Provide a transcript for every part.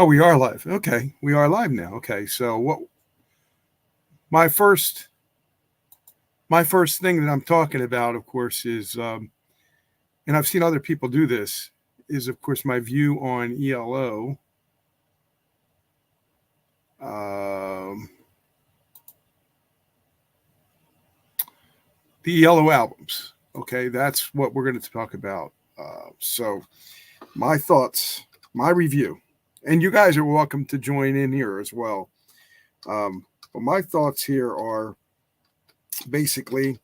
Oh, we are live. Okay, we are live now. Okay, so what? My first, my first thing that I'm talking about, of course, is, and I've seen other people do this, is of course my view on ELO. Um, the ELO albums. Okay, that's what we're going to talk about. So, my thoughts, my review, and you guys are welcome to join in here as well. But my thoughts here are basically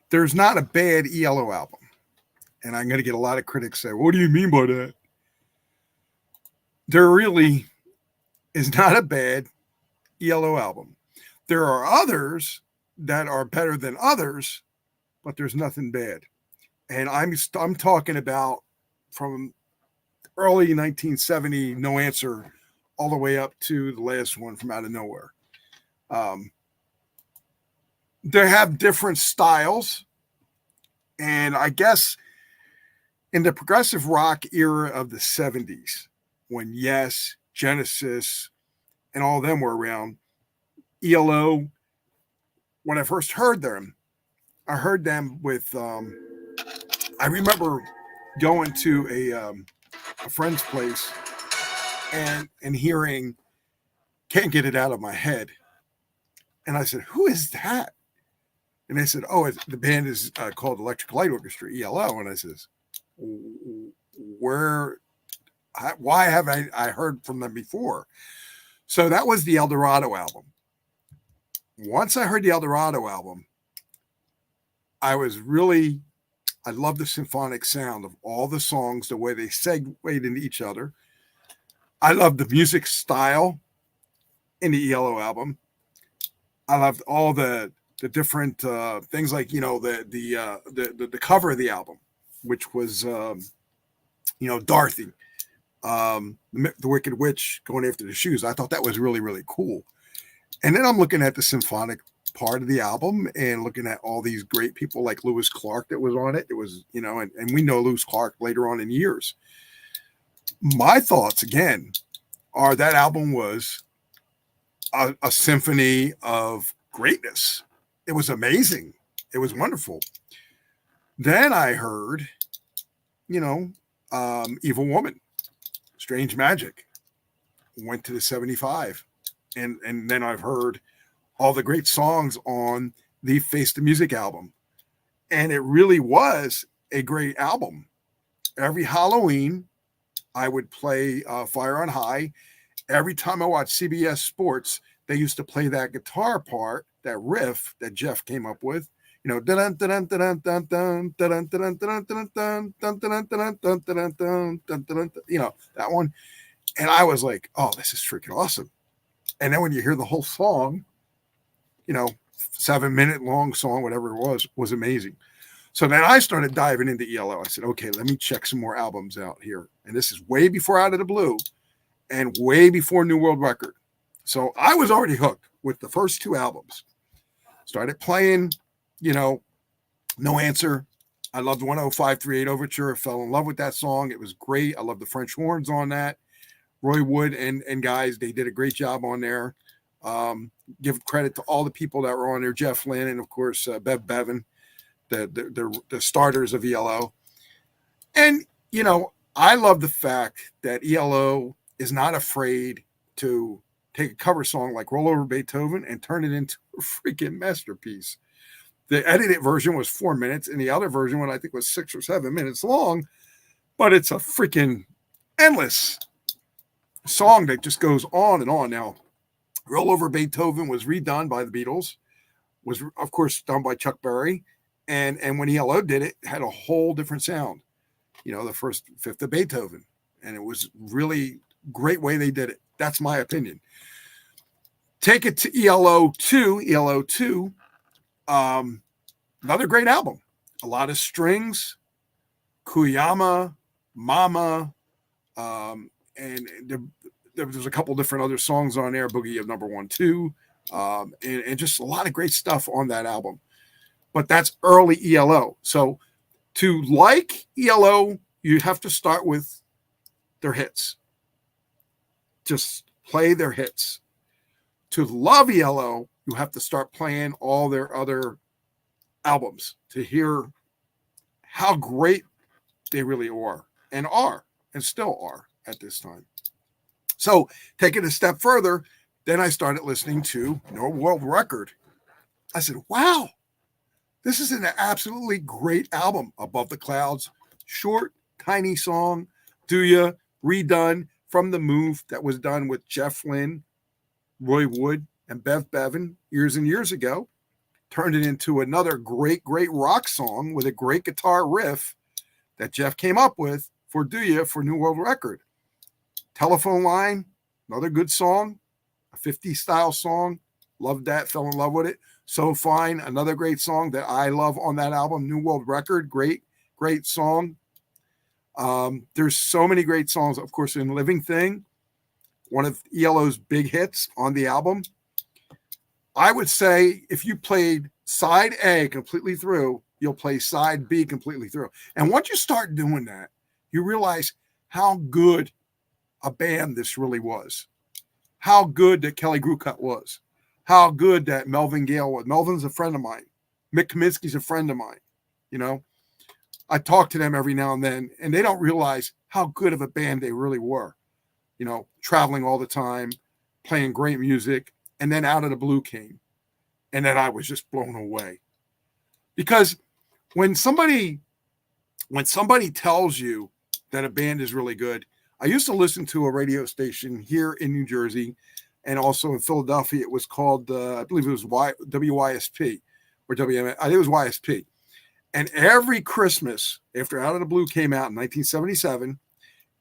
there's not a bad ELO album. And I'm going to get a lot of critics say, what do you mean by that? There really is not a bad ELO album. There are others that are better than others, but there's nothing bad. And I'm talking about from early 1970, No Answer, all the way up to the last one from Out of Nowhere. They have different styles. And I guess in the progressive rock era of the 70s, when Yes, Genesis, and all of them were around, ELO, when I first heard them, I heard them with, I remember going to a friend's place and hearing Can't Get It Out of My Head. And I said, who is that? And they said, oh, the band is called Electric Light Orchestra, ELO. And I says, why have I heard from them before? So that was the El Dorado album. Once I heard the El Dorado album, I loved the symphonic sound of all the songs, the way they segued into each other. I loved the music style in the ELO album. I loved all the different things, like, the cover of the album, which was, Dorothy, the Wicked Witch going after the shoes. I thought that was really, really cool. And then I'm looking at the symphonic part of the album and looking at all these great people like Lewis Clark that was on it. It was, and we know Lewis Clark later on in years. My thoughts, again, are that album was a symphony of greatness. It was amazing. It was wonderful. Then I heard, Evil Woman, Strange Magic, went to the 75. And then I've heard all the great songs on the Face the Music album. And it really was a great album. Every Halloween, I would play Fire on High. Every time I watched CBS Sports, they used to play that guitar part, that riff that Jeff came up with. That one. And I was like, oh, this is freaking awesome. And then when you hear the whole song, 7-minute long song, whatever it was amazing. So then I started diving into ELO. I said, okay, let me check some more albums out here. And this is way before Out of the Blue and way before New World Record. So I was already hooked with the first two albums. Started playing, No Answer. I loved 10538 Overture. I fell in love with that song. It was great. I love the French horns on that. Roy Wood and guys, they did a great job on there. Give credit to all the people that were on there. Jeff Lynne and, of course, Bev Bevan, the starters of ELO. And, I love the fact that ELO is not afraid to take a cover song like Roll Over Beethoven and turn it into a freaking masterpiece. The edited version was 4 minutes, and the other version, one I think was 6 or 7 minutes long, but it's a freaking endless song that just goes on and on. Now, Roll Over Beethoven was redone by the Beatles, was, of course, done by Chuck Berry, and when ELO did it, it had a whole different sound, the first fifth of Beethoven, and it was really great way they did it. That's my opinion. Take it to ELO 2, another great album. A lot of strings, Kuyama, Mama, and there was a couple different other songs on there, Boogie of Number 1, 2, and just a lot of great stuff on that album. But that's early ELO. So to like ELO, you have to start with their hits. just play their hits. To love ELO, you have to start playing all their other albums to hear how great they really are and still are at this time. So take it a step further, then I started listening to No World Record. I said, wow, this is an absolutely great album. Above the Clouds, short, tiny song, Do Ya, redone from the Move that was done with Jeff Lynne, Roy Wood, and Bev Bevan years and years ago. Turned it into another great rock song with a great guitar riff that Jeff came up with for Do Ya for New World Record. Telephone Line, another good song, a 50s style song. Loved that, fell in love with it. So Fine, another great song that I love on that album. New World Record, great song. There's so many great songs, of course, in Living Thing, one of ELO's big hits on the album. I would say if you played side A completely through, you'll play side B completely through. And once you start doing that, you realize how good a band this really was. How good that Kelly Grucut was. How good that Melvin Gale was. Melvin's a friend of mine. Mick Kaminsky's a friend of mine. You know, I talk to them every now and then, and they don't realize how good of a band they really were. You know, traveling all the time, playing great music, and then Out of the Blue came. And then I was just blown away. Because when somebody tells you that a band is really good, I used to listen to a radio station here in New Jersey and also in Philadelphia. It was called, I believe it was WYSP or WM. I think it was YSP. And every Christmas after Out of the Blue came out in 1977,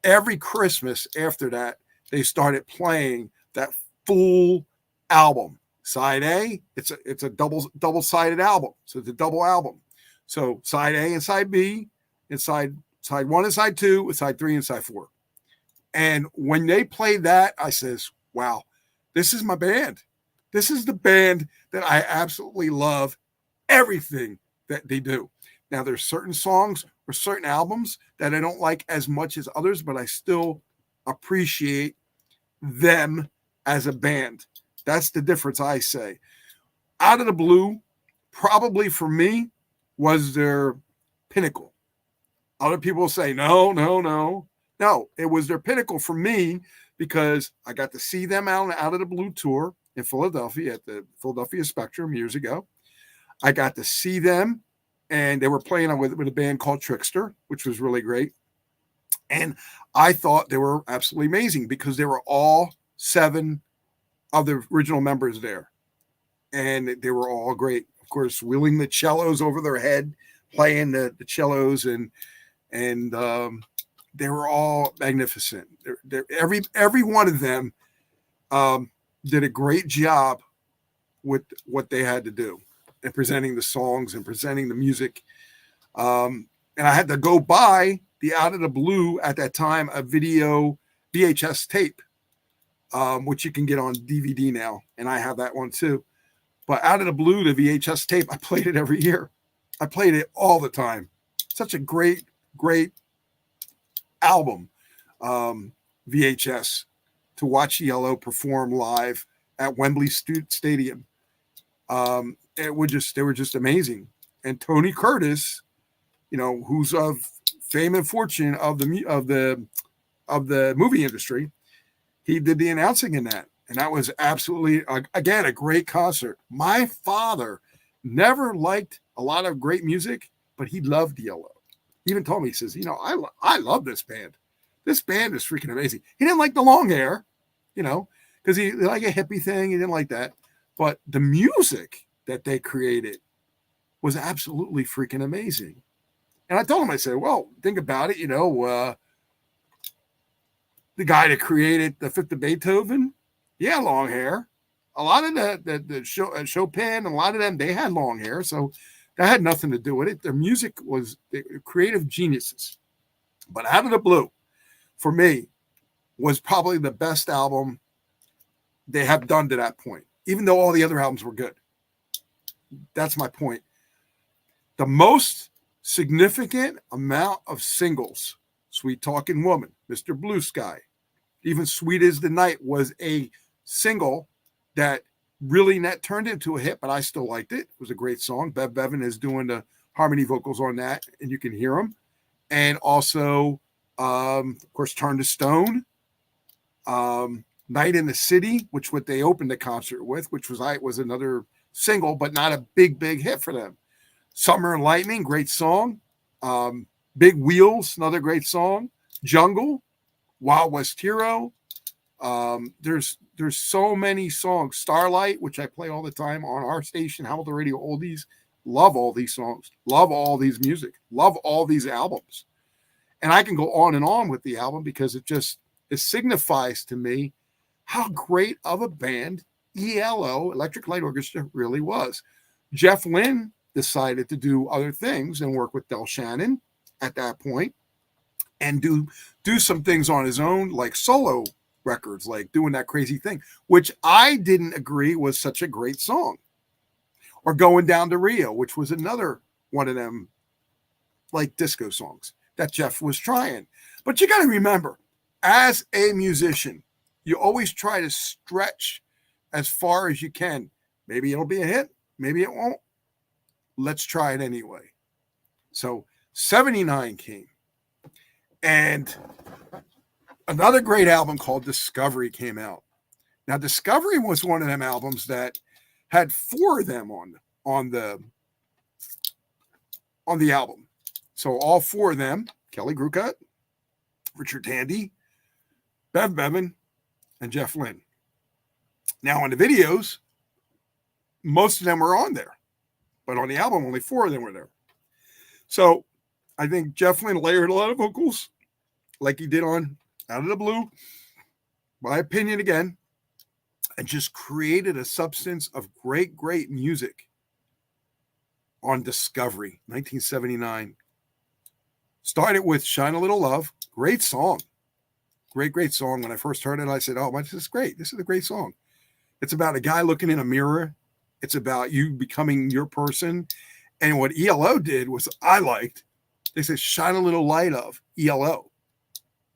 every Christmas after that, they started playing that full album. Side A, it's a double-sided album. So it's a double album. So side A and side B, and side 1 and side 2, and side 3 and side 4. And when they played that, I says, wow, this is my band. This is the band that I absolutely love everything that they do. Now, there's certain songs or certain albums that I don't like as much as others, but I still appreciate them as a band. That's the difference, I say. Out of the Blue, probably for me, was their pinnacle. Other people say, no. No, it was their pinnacle for me because I got to see them out of the Blue tour in Philadelphia at the Philadelphia Spectrum years ago. I got to see them, and they were playing with a band called Trickster, which was really great. And I thought they were absolutely amazing because they were all 7 of the original members there. And they were all great. Of course, wheeling the cellos over their head, playing the cellos, and they were all magnificent. Every one of them did a great job with what they had to do and presenting the songs and presenting the music. And I had to go buy the Out of the Blue at that time, a video VHS tape, which you can get on DVD now. And I have that one too. But Out of the Blue, the VHS tape, I played it every year. I played it all the time. Such a great album, VHS, to watch ELO perform live at Wembley Stadium. They were just amazing. And Tony Curtis, you know, who's of fame and fortune of the movie industry, he did the announcing in that. And that was absolutely, again, a great concert. My father never liked a lot of great music, but he loved ELO. He even told me, he says, you know, I love this band. This band is freaking amazing. He didn't like the long hair, you know, because he liked a hippie thing. He didn't like that. But the music that they created was absolutely freaking amazing. And I told him, I said, well, think about it, you know, the guy that created the Fifth of Beethoven, he had long hair. A lot of the Chopin, a lot of them, they had long hair. So that had nothing to do with it. Their music was creative geniuses. But Out of the Blue, for me, was probably the best album they have done to that point, even though all the other albums were good. That's my point. The most significant amount of singles, Sweet Talking Woman, Mr. Blue Sky, Even Sweet as the Night was a single that really turned into a hit, but I still liked it. It was a great song. Bev Bevan is doing the harmony vocals on that, and you can hear them. And also, of course, Turn to Stone, Night in the City, which what they opened the concert with, which was another single, but not a big hit for them. Summer and Lightning, great song. Big Wheels, another great song. Jungle, Wild West Hero. There's so many songs. Starlight, which I play all the time on our station, Hamilton Radio Oldies. Love all these songs. Love all these music. Love all these albums. And I can go on and on with the album because it signifies to me how great of a band ELO, Electric Light Orchestra, really was. Jeff Lynne decided to do other things and work with Del Shannon at that point and do some things on his own, like solo records, like doing That Crazy Thing, which I didn't agree was such a great song. Or Going Down to Rio, which was another one of them like disco songs that Jeff was trying. But you got to remember, as a musician, you always try to stretch as far as you can. Maybe it'll be a hit. Maybe it won't. Let's try it anyway. So 79 came. And another great album called Discovery came out. Now, Discovery was one of them albums that had 4 of them on the album. So all 4 of them, Kelly Grucut, Richard Tandy, Bev Bevan, and Jeff Lynne. Now on the videos, most of them were on there, but on the album, only 4 of them were there. So I think Jeff Lynne layered a lot of vocals like he did on Out of the Blue, my opinion again, and just created a substance of great music on Discovery, 1979. Started with Shine a Little Love, great song. Great song. When I first heard it, I said, oh, this is great. This is a great song. It's about a guy looking in a mirror. It's about you becoming your person. And what ELO did was I liked, they said, Shine a Little Light of ELO,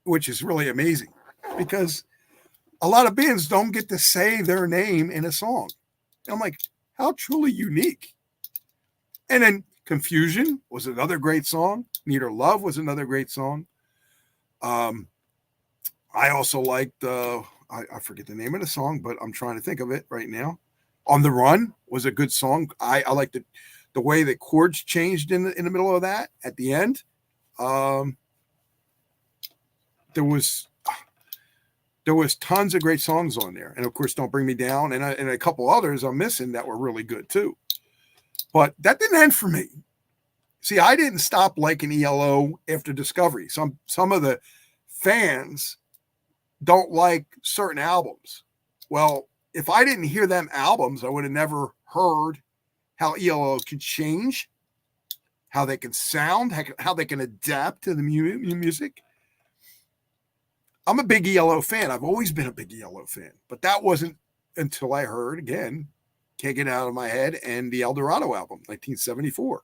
which is really amazing because a lot of bands don't get to say their name in a song. And I'm like, how truly unique. And then Confusion was another great song. Need Her Love was another great song. I also liked, I forget the name of the song, but I'm trying to think of it right now. On the Run was a good song. I liked the way the chords changed in the middle of that at the end. There was tons of great songs on there. And of course, Don't Bring Me Down and a couple others I'm missing that were really good too. But that didn't end for me. See, I didn't stop liking ELO after Discovery. Some of the fans don't like certain albums. Well, if I didn't hear them albums, I would have never heard how ELO could change, how they can sound, how they can adapt to the music. I'm a big ELO fan. I've always been a big ELO fan, but that wasn't until I heard, again, Can't Get It Out of My Head and the El Dorado album, 1974.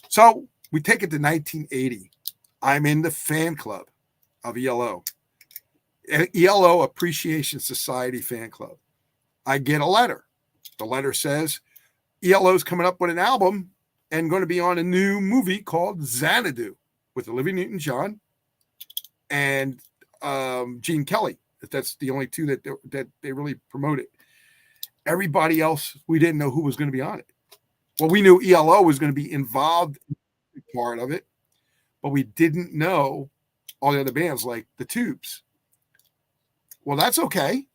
So we take it to 1980. I'm in the fan club of ELO. ELO Appreciation Society fan club. I get a letter. The letter says ELO's coming up with an album and going to be on a new movie called Xanadu with Olivia Newton-John and Gene Kelly. That's the only 2 that they really promoted. Everybody else, we didn't know who was going to be on it. Well, we knew ELO was going to be involved in part of it, but we didn't know all the other bands like the Tubes. Well, that's okay.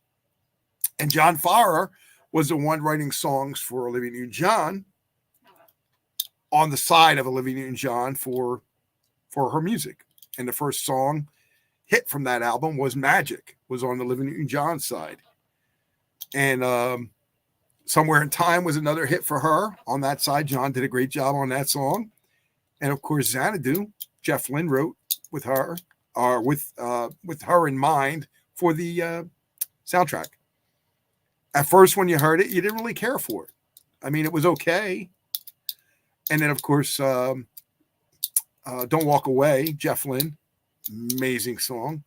And John Farrar was the one writing songs for Olivia Newton-John on the side of Olivia Newton-John for her music. And the first song hit from that album was Magic, was on the Olivia Newton-John side. And Somewhere in Time was another hit for her on that side. John did a great job on that song. And of course, Xanadu, Jeff Lynne wrote with her, or with her in mind for the soundtrack. At first, when you heard it, you didn't really care for it. I mean, it was okay. And then, of course, Don't Walk Away, Jeff Lynne, amazing song.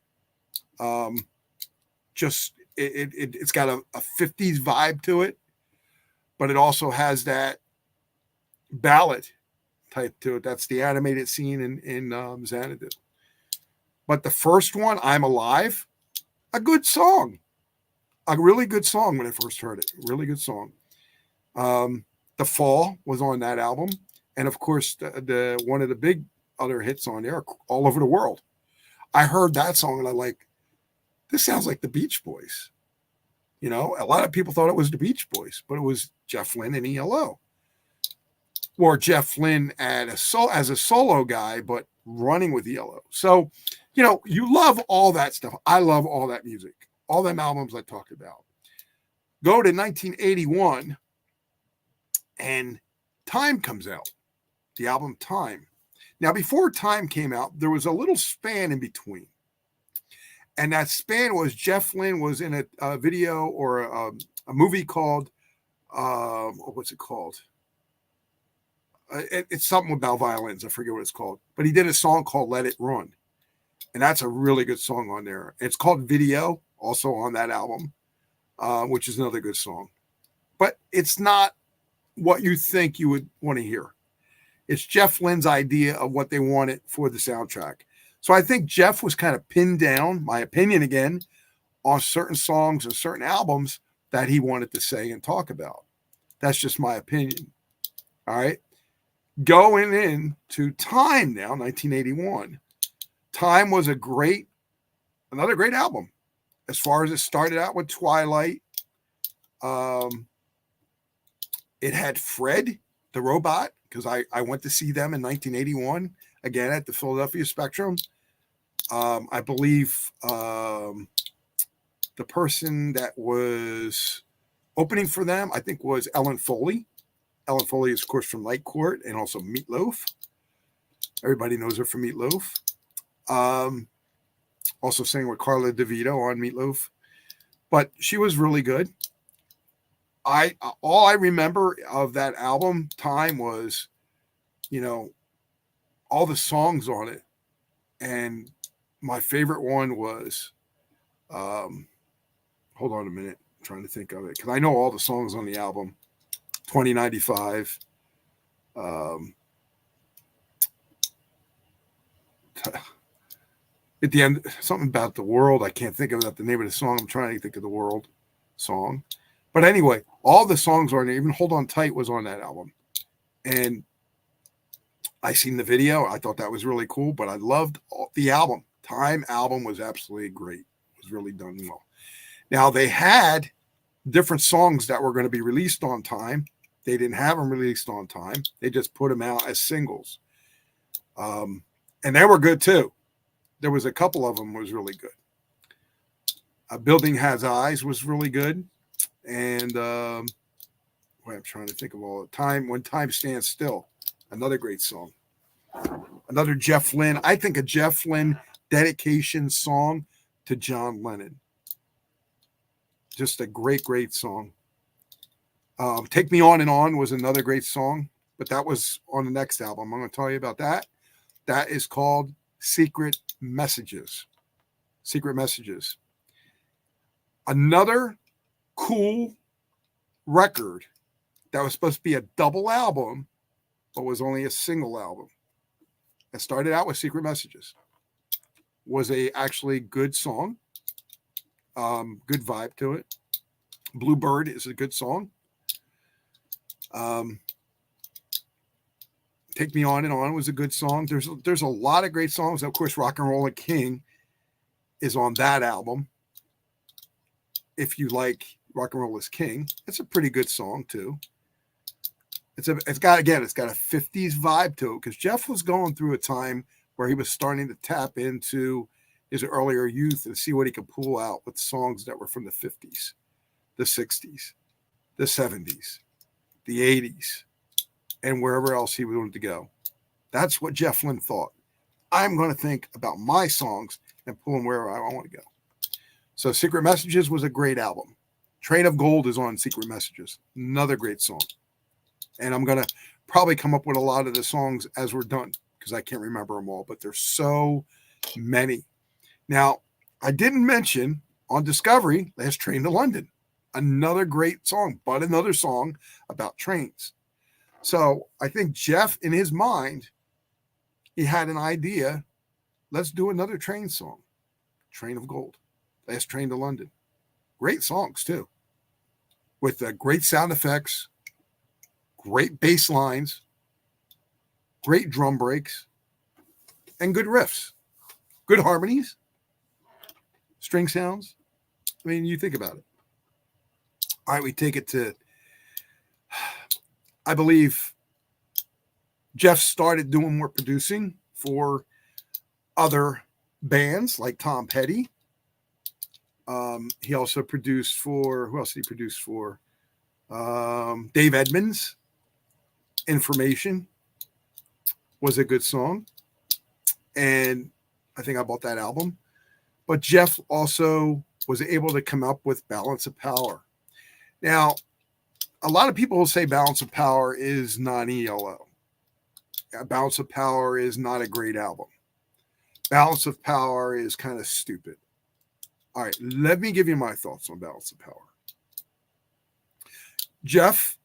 just it's got a 50s vibe to it, but it also has that ballad type to it. That's the animated scene in Xanadu. But the first one, I'm Alive, a good song. A really good song when I first heard it. Really good song. The Fall was on that album. And of course, the one of the big other hits on there, All Over the World. I heard that song and I'm like, this sounds like the Beach Boys. You know, a lot of people thought it was the Beach Boys, but it was Jeff Lynne and ELO. Or Jeff Lynne as a solo guy, but running with ELO. So, you know, you love all that stuff. I love all that music, all them albums I talked about. Go to 1981 and Time comes out, the album Time. Now, before Time came out, there was a little span in between. And that span was Jeff Lynne was in a video or a movie called, what's it called? It's something about violins. I forget what it's called. But he did a song called Let It Run. And that's a really good song on there. It's called Video, also on that album, which is another good song. But it's not what you think you would want to hear. It's Jeff Lynne's idea of what they wanted for the soundtrack. So I think Jeff was kind of pinned down, my opinion again, on certain songs and certain albums that he wanted to say and talk about. That's just my opinion. All right. Going into Time now, 1981. Time was another great album. As far as it started out with Twilight. It had Fred, the robot, because I went to see them in 1981, again at the Philadelphia Spectrum. I believe the person that was opening for them, I think, was Ellen Foley. Ellen Foley is, of course, from Night Court and also Meatloaf. Everybody knows her from Meatloaf. Also sang with Carla DeVito on Meatloaf. But she was really good. All I remember of that album, Time, was, you know, all the songs on it. And my favorite one was, hold on a minute, I'm trying to think of it, because I know all the songs on the album. 2095. At the end, something about the world. I can't think of the name of the song. I'm trying to think of the world song. But anyway, all the songs are on there. Even Hold On Tight was on that album. And I seen the video. I thought that was really cool, but I loved the album. Time album was absolutely great. It was really done well. Now, they had different songs that were going to be released on Time. They didn't have them released on Time. They just put them out as singles. And they were good too. There was a couple of them was really good. Building Has Eyes was really good. And I'm trying to think of all the time. When Time Stands Still, another great song. Another Jeff Lynne. I think a Jeff Lynne dedication song to John Lennon. Just a great, great song. Take Me On and On was another great song, but that was on the next album. I'm going to tell you about that. That is called Secret Messages. Secret Messages. Another cool record that was supposed to be a double album, but was only a single album. It started out with Secret Messages. Was a actually good song. Good vibe to it. Bluebird is a good song. Take Me On and On was a good song. There's a lot of great songs. Of course, Rock and Roll King is on that album. If you like Rock and Roll is King, it's a pretty good song too. It's got a 50s vibe to it because Jeff was going through a time where he was starting to tap into his earlier youth and see what he could pull out with songs that were from the 50s, the 60s, the 70s, the 80s, and wherever else he wanted to go. That's what Jeff Lynne thought. I'm going to think about my songs and pull them wherever I want to go. So Secret Messages was a great album. Train of Gold is on Secret Messages. Another great song. And I'm going to probably come up with a lot of the songs as we're done because I can't remember them all, but there's so many. Now, I didn't mention On Discovery, Last Train to London. Another great song, but another song about trains. So I think Jeff, in his mind, he had an idea. Let's do another train song. Train of Gold. Last Train to London. Great songs, too. With great sound effects, great bass lines, great drum breaks, and good riffs. Good harmonies, string sounds. I mean, you think about it. All right, we take it to, I believe Jeff started doing more producing for other bands like Tom Petty. He also produced for, who else did he produce for? Dave Edmunds. Information was a good song. And I think I bought that album. But Jeff also was able to come up with Balance of Power. Now, a lot of people will say Balance of Power is not ELO. Balance of Power is not a great album. Balance of Power is kind of stupid. All right, let me give you my thoughts on Balance of Power. Jeff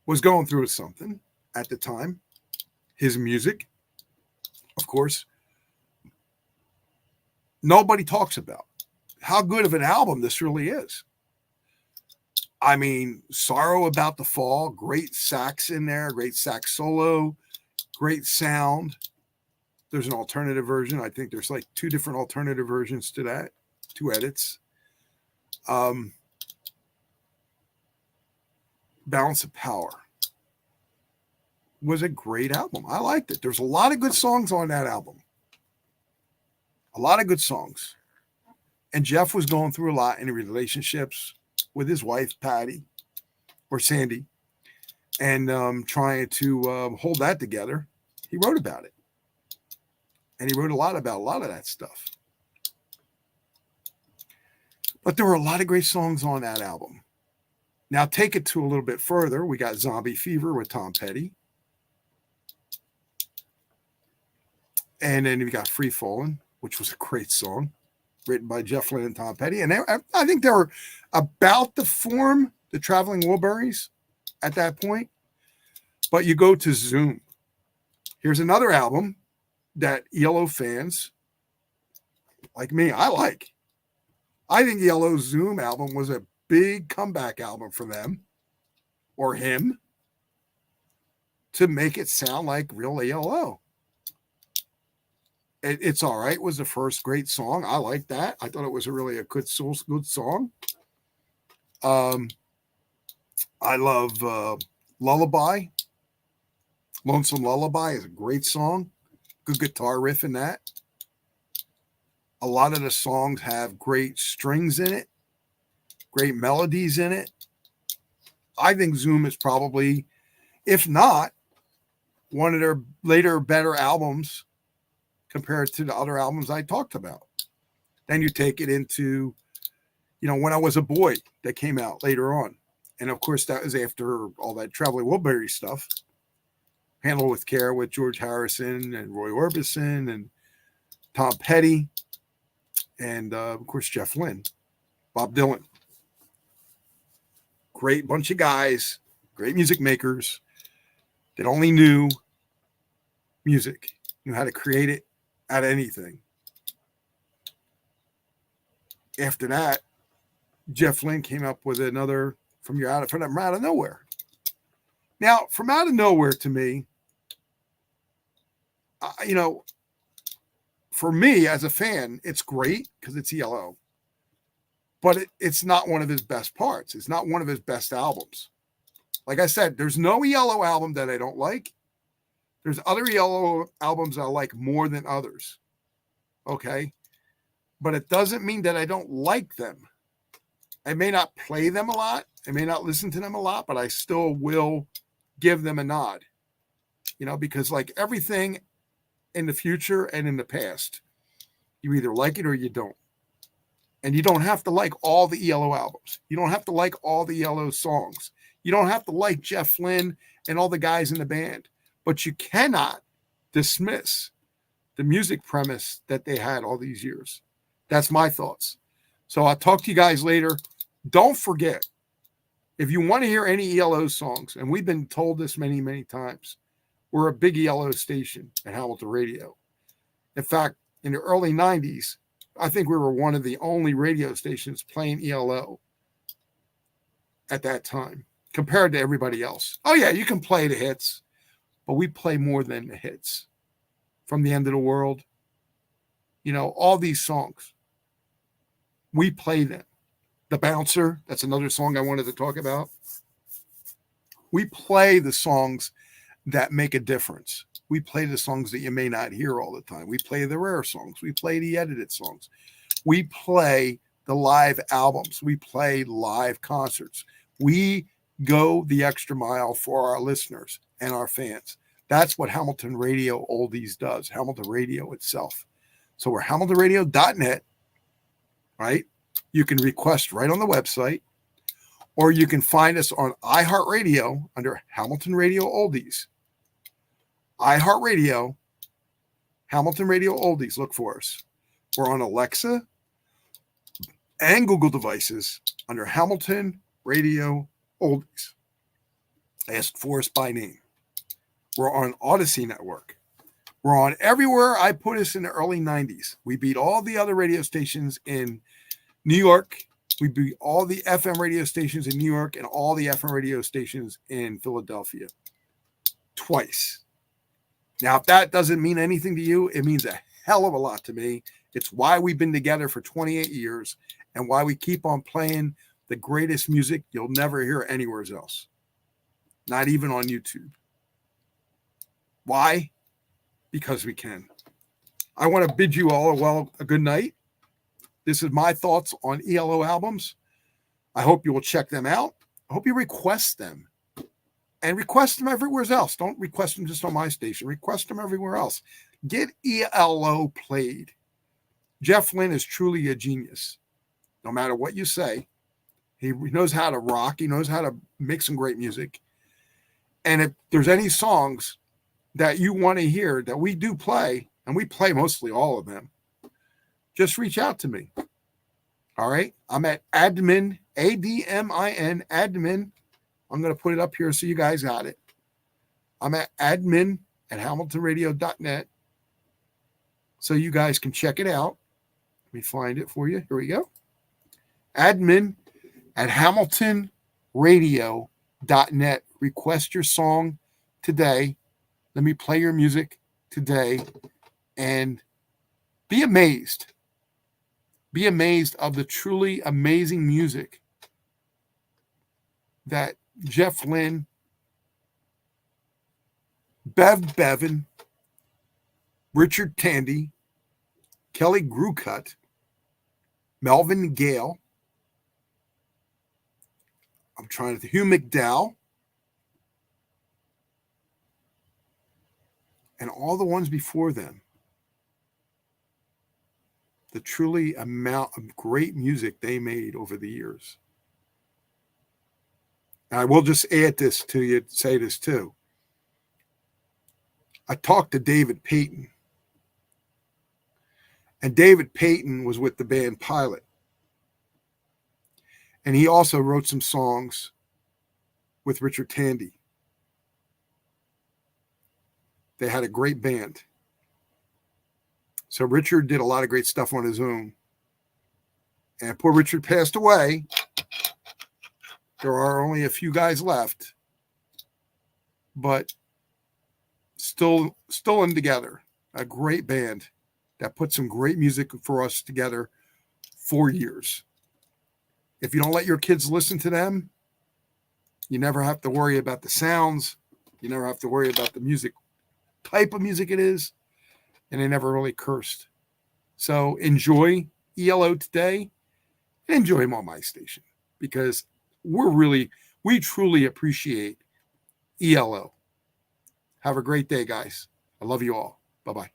was going through something at the time. His music, of course, nobody talks about how good of an album this really is. I mean, Sorrow About to Fall, great sax in there, great sax solo, great sound. There's an alternative version. I think there's like 2 different alternative versions to that, 2 edits. Balance of Power was a great album. I liked it. There's a lot of good songs on that album. A lot of good songs. And Jeff was going through a lot in relationships with his wife, Patty, or Sandy, and trying to hold that together. He wrote about it. And he wrote a lot about a lot of that stuff. But there were a lot of great songs on that album. Now, take it to a little bit further. We got Zombie Fever with Tom Petty. And then we got Free Fallin', which was a great song, written by Jeff Lynne and Tom Petty. And I think they were about to form the Traveling Wilburys at that point. But you go to Zoom. Here's another album that ELO fans like me, I like. I think ELO's Zoom album was a big comeback album for them or him to make it sound like real ELO. It's All Right was the first great song. I like that. I thought it was a good song. I love Lullaby. Lonesome Lullaby is a great song. Good guitar riff in that. A lot of the songs have great strings in it, great melodies in it. I think Zoom is probably, if not, one of their later better albums compared to the other albums I talked about. Then you take it into, When I Was a Boy that came out later on. And of course, that was after all that Traveling Wilbury stuff. Handled with Care with George Harrison and Roy Orbison and Tom Petty. And of course, Jeff Lynne, Bob Dylan. Great bunch of guys, great music makers that only knew music, knew how to create it out of anything. After that, Jeff Lynne came up with another From Out of Nowhere. Now, From Out of Nowhere to me, for me as a fan, it's great because it's ELO, but it's not one of his best parts. It's not one of his best albums. Like I said, there's no ELO album that I don't like. There's other ELO albums I like more than others. Okay. But it doesn't mean that I don't like them. I may not play them a lot. I may not listen to them a lot, but I still will give them a nod, because like everything in the future and in the past, you either like it or you don't. And you don't have to like all the ELO albums. You don't have to like all the ELO songs. You don't have to like Jeff Lynne and all the guys in the band. But you cannot dismiss the music premise that they had all these years. That's my thoughts. So I'll talk to you guys later. Don't forget, if you want to hear any ELO songs, and we've been told this many, many times, we're a big ELO station at Hamilton Radio. In fact, in the early 90s, I think we were one of the only radio stations playing ELO at that time compared to everybody else. Oh, yeah, you can play the hits, but we play more than the hits. From the End of the World, you know, all these songs, we play them. The Bouncer, that's another song I wanted to talk about. We play the songs that make a difference. We play the songs that you may not hear all the time. We play the rare songs. We play the edited songs. We play the live albums. We play live concerts. We go the extra mile for our listeners and our fans. That's what Hamilton Radio Oldies does, Hamilton Radio itself. So we're hamiltonradio.net, right? You can request right on the website, or you can find us on iHeartRadio under Hamilton Radio Oldies. iHeartRadio, Hamilton Radio Oldies, look for us. We're on Alexa and Google devices under Hamilton Radio Oldies. Ask for us by name. We're on Odyssey Network. We're on everywhere I put us in the early 90s. We beat all the other radio stations in New York. We beat all the FM radio stations in New York and all the FM radio stations in Philadelphia. Twice. Now, if that doesn't mean anything to you, it means a hell of a lot to me. It's why we've been together for 28 years and why we keep on playing the greatest music you'll never hear anywhere else. Not even on YouTube. Why? Because we can. I want to bid you all a good night. This is my thoughts on ELO albums. I hope you will check them out. I hope you request them. And request them everywhere else. Don't request them just on my station. Request them everywhere else. Get ELO played. Jeff Lynne is truly a genius. No matter what you say, he knows how to rock. He knows how to make some great music. And if there's any songs that you want to hear that we do play, and we play mostly all of them, just reach out to me. All right? I'm at admin, ADMIN, admin. I'm going to put it up here so you guys got it. I'm at admin at hamiltonradio.net so you guys can check it out. Let me find it for you. Here we go. Admin at hamiltonradio.net. Request your song today. Let me play your music today and be amazed. Be amazed of the truly amazing music that Jeff Lynne, Bev Bevan, Richard Tandy, Kelly Grucut, Melvin Gale, Hugh McDowell, and all the ones before them. The truly amount of great music they made over the years. And I will just add this to you, say this too. I talked to David Payton. And David Payton was with the band Pilot. And he also wrote some songs with Richard Tandy. They had a great band. So Richard did a lot of great stuff on his own. And poor Richard passed away. There are only a few guys left. But still in together. A great band that put some great music for us together for years. If you don't let your kids listen to them, you never have to worry about the sounds. You never have to worry about the music, type of music it is. And they never really cursed. So enjoy ELO today and enjoy them on my station because we truly appreciate ELO. Have a great day, guys. I love you all. Bye-bye.